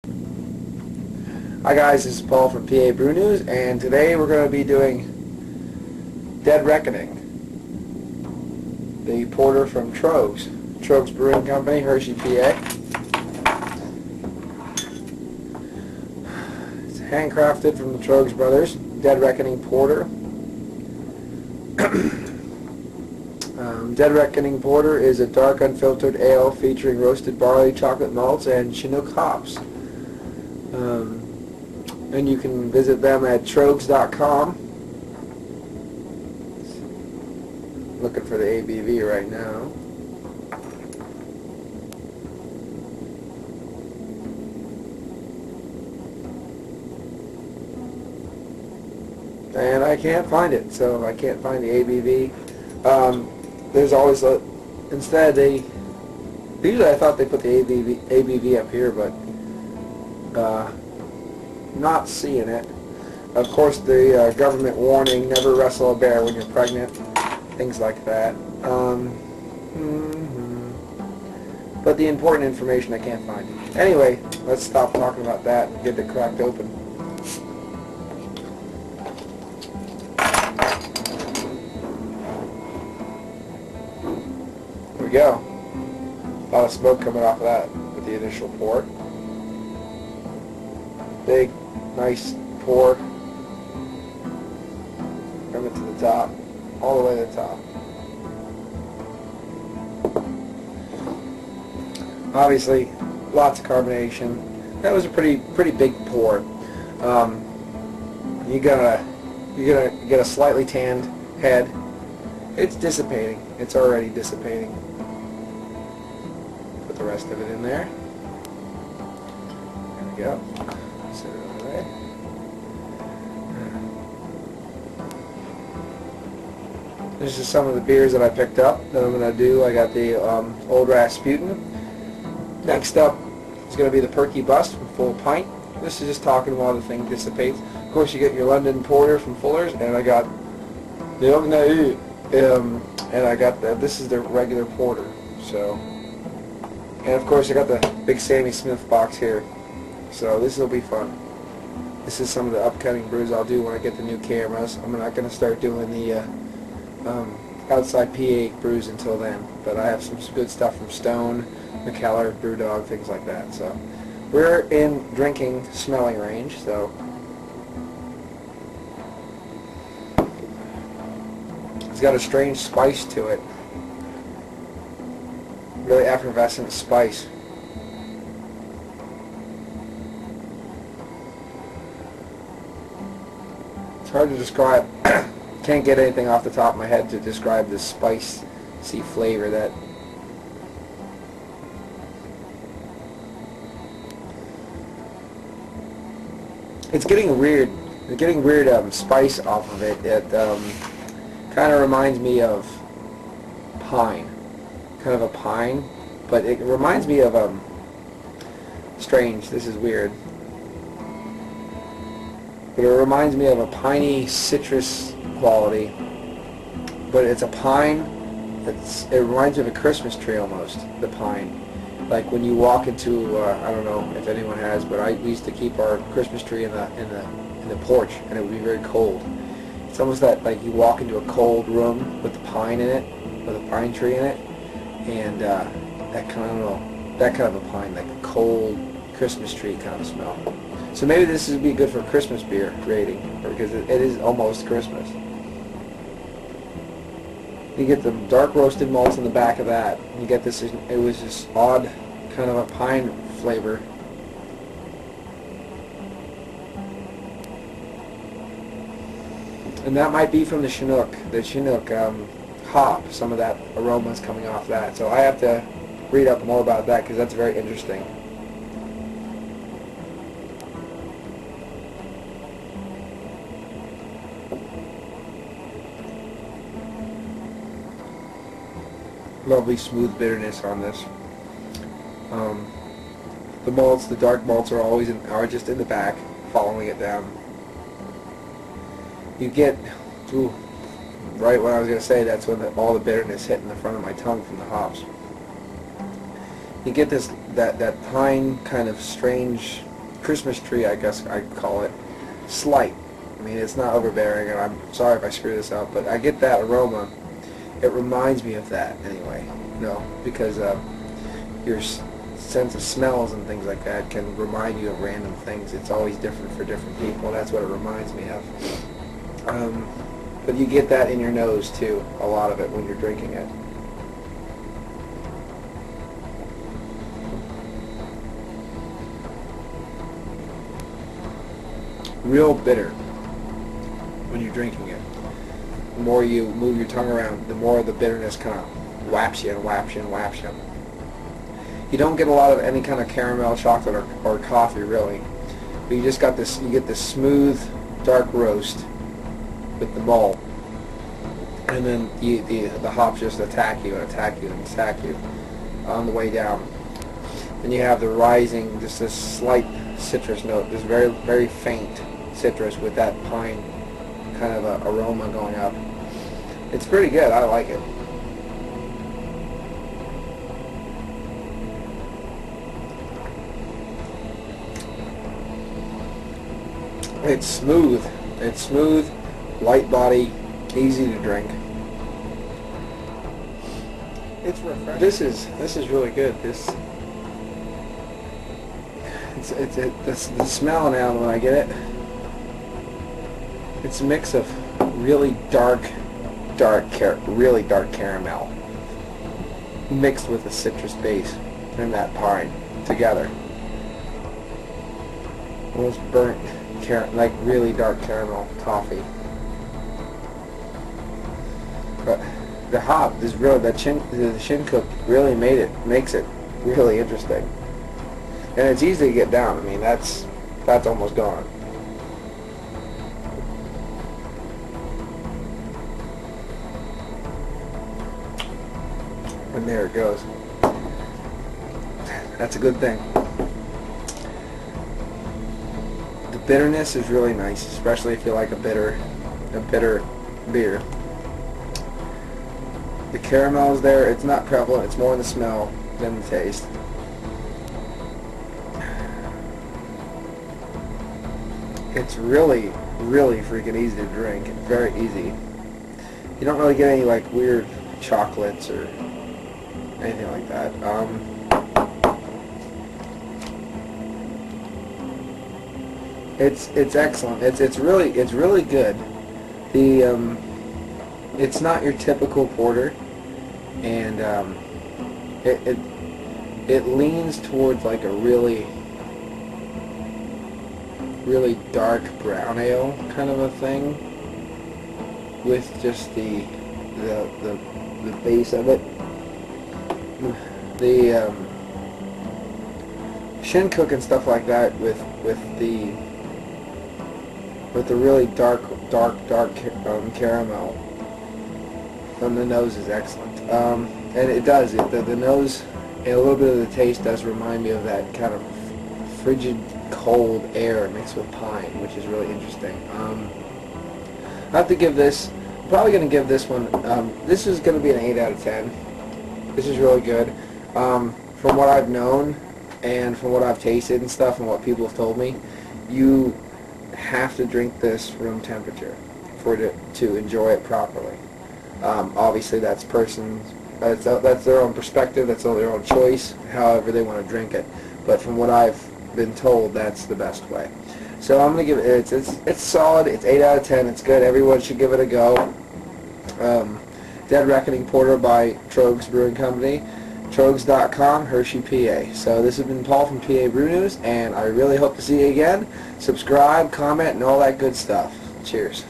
Hi guys, this is Paul from PABrewNews, and today we're going to be doing Dead Reckoning, the porter from Troegs Brewing Company, Hershey, PA. It's handcrafted from the Troegs Brothers, Dead Reckoning Porter. Dead Reckoning Porter is a dark, unfiltered ale featuring roasted barley, chocolate malts, and Chinook hops. And you can visit them at Troegs.com. Looking for the ABV right now. And I can't find it, so I can't find the ABV. There's always a, instead usually I thought they put the ABV up here, but not seeing it. Of course, the government warning, never wrestle a bear when you're pregnant, things like that. But the important information I can't find. Anyway, let's stop talking about that and get it cracked open. Here we go. A lot of smoke coming off of that with the initial pour. Big, nice pour. Bring it to the top, all the way to the top. Obviously, lots of carbonation. That was a pretty big pour. You're gonna get a slightly tanned head. It's dissipating. It's already dissipating. Put the rest of it in there. There we go. Set it away. This is some of the beers that I picked up that I'm going to do. I got the Old Rasputin. Next up is going to be the Perky Bust from Full Pint. This is just talking while the thing dissipates. Of course, you get your London Porter from Fuller's, and I got the Ognaü, and I got this is the regular porter. So, and of course, I got the big Sammy Smith box here. So this will be fun. This is some of the upcoming brews I'll do when I get the new cameras. I'm not going to start doing the outside PA brews until then, but I have some good stuff from Stone, McKellar, Brewdog, things like that. So we're in drinking smelling range. So it's got a strange spice to it, really effervescent spice. It's hard to describe. Can't get anything off the top of my head to describe this spicy flavor that it's getting weird. It's getting weird spice off of it. It kind of reminds me of pine, kind of a pine, but it reminds me of strange. This is weird. But it reminds me of a piney citrus quality, but it's a pine. It reminds me of a Christmas tree almost. The pine, like when you walk into I don't know if anyone has, but we used to keep our Christmas tree in the porch, and it would be very cold. It's almost that like you walk into a cold room with the pine in it, with a pine tree in it, and that kind of a pine, like a cold Christmas tree kind of smell. So maybe this would be good for Christmas beer rating, because it is almost Christmas. You get the dark roasted malts in the back of that. You get this, it was this odd kind of a pine flavor. And that might be from the Chinook hop. Some of that aroma is coming off that. So I have to read up more about that, because that's very interesting. Lovely smooth bitterness on this. The malts, the dark malts, are just in the back, following it down. You get, right when I was going to say, that's when all the bitterness hit in the front of my tongue from the hops. You get this that pine kind of strange Christmas tree, I guess I'd call it. Slight. I mean, it's not overbearing, and I'm sorry if I screw this up, but I get that aroma. It reminds me of that anyway. Because your sense of smells and things like that can remind you of random things. It's always different for different people. That's what it reminds me of. But you get that in your nose too, a lot of it when you're drinking it. Real bitter when you're drinking it. The more you move your tongue around, the more the bitterness kind of whaps you and whaps you and whaps you. You don't get a lot of any kind of caramel, chocolate, or coffee really. But you just got this. You get this smooth, dark roast with the malt, and then the hops just attack you and attack you and attack you on the way down. Then you have the rising, just this slight citrus note, this very, very faint citrus with that pine kind of a aroma going up. It's pretty good. I like it. It's smooth. It's smooth, light body, easy to drink. It's refreshing. This is really good. The smell now when I get it, it's a mix of really really dark caramel mixed with a citrus base and that pine together. Almost burnt, like really dark caramel toffee. But the hop is really, the Shinnecook really makes it really interesting. And it's easy to get down. I mean, that's almost gone. And there it goes. That's a good thing. The bitterness is really nice, especially if you like a bitter beer. The caramel is there. It's not prevalent. It's more in the smell than the taste. It's really, really freaking easy to drink. It's very easy. You don't really get any like weird chocolates or anything like that. It's excellent. It's really good. It's not your typical porter, and it leans towards like a really dark brown ale kind of a thing, with just the base of it. The Shinnecook and stuff like that with the really dark caramel on the nose is excellent. And it does. The nose and a little bit of the taste does remind me of that kind of frigid, cold air mixed with pine, which is really interesting. I have to give this, I'm probably going to give this one, this is going to be an 8 out of 10. This is really good. From what I've known and from what I've tasted and stuff and what people have told me, you have to drink this room temperature to enjoy it properly. Obviously that's their own perspective, that's their own choice, however they want to drink it. But from what I've been told, that's the best way. So I'm going to give it, it's solid, it's 8 out of 10, it's good, everyone should give it a go. Dead Reckoning Porter by Troegs Brewing Company, Troegs.com, Hershey, PA. So this has been Paul from PABrewNews, and I really hope to see you again. Subscribe, comment, and all that good stuff. Cheers.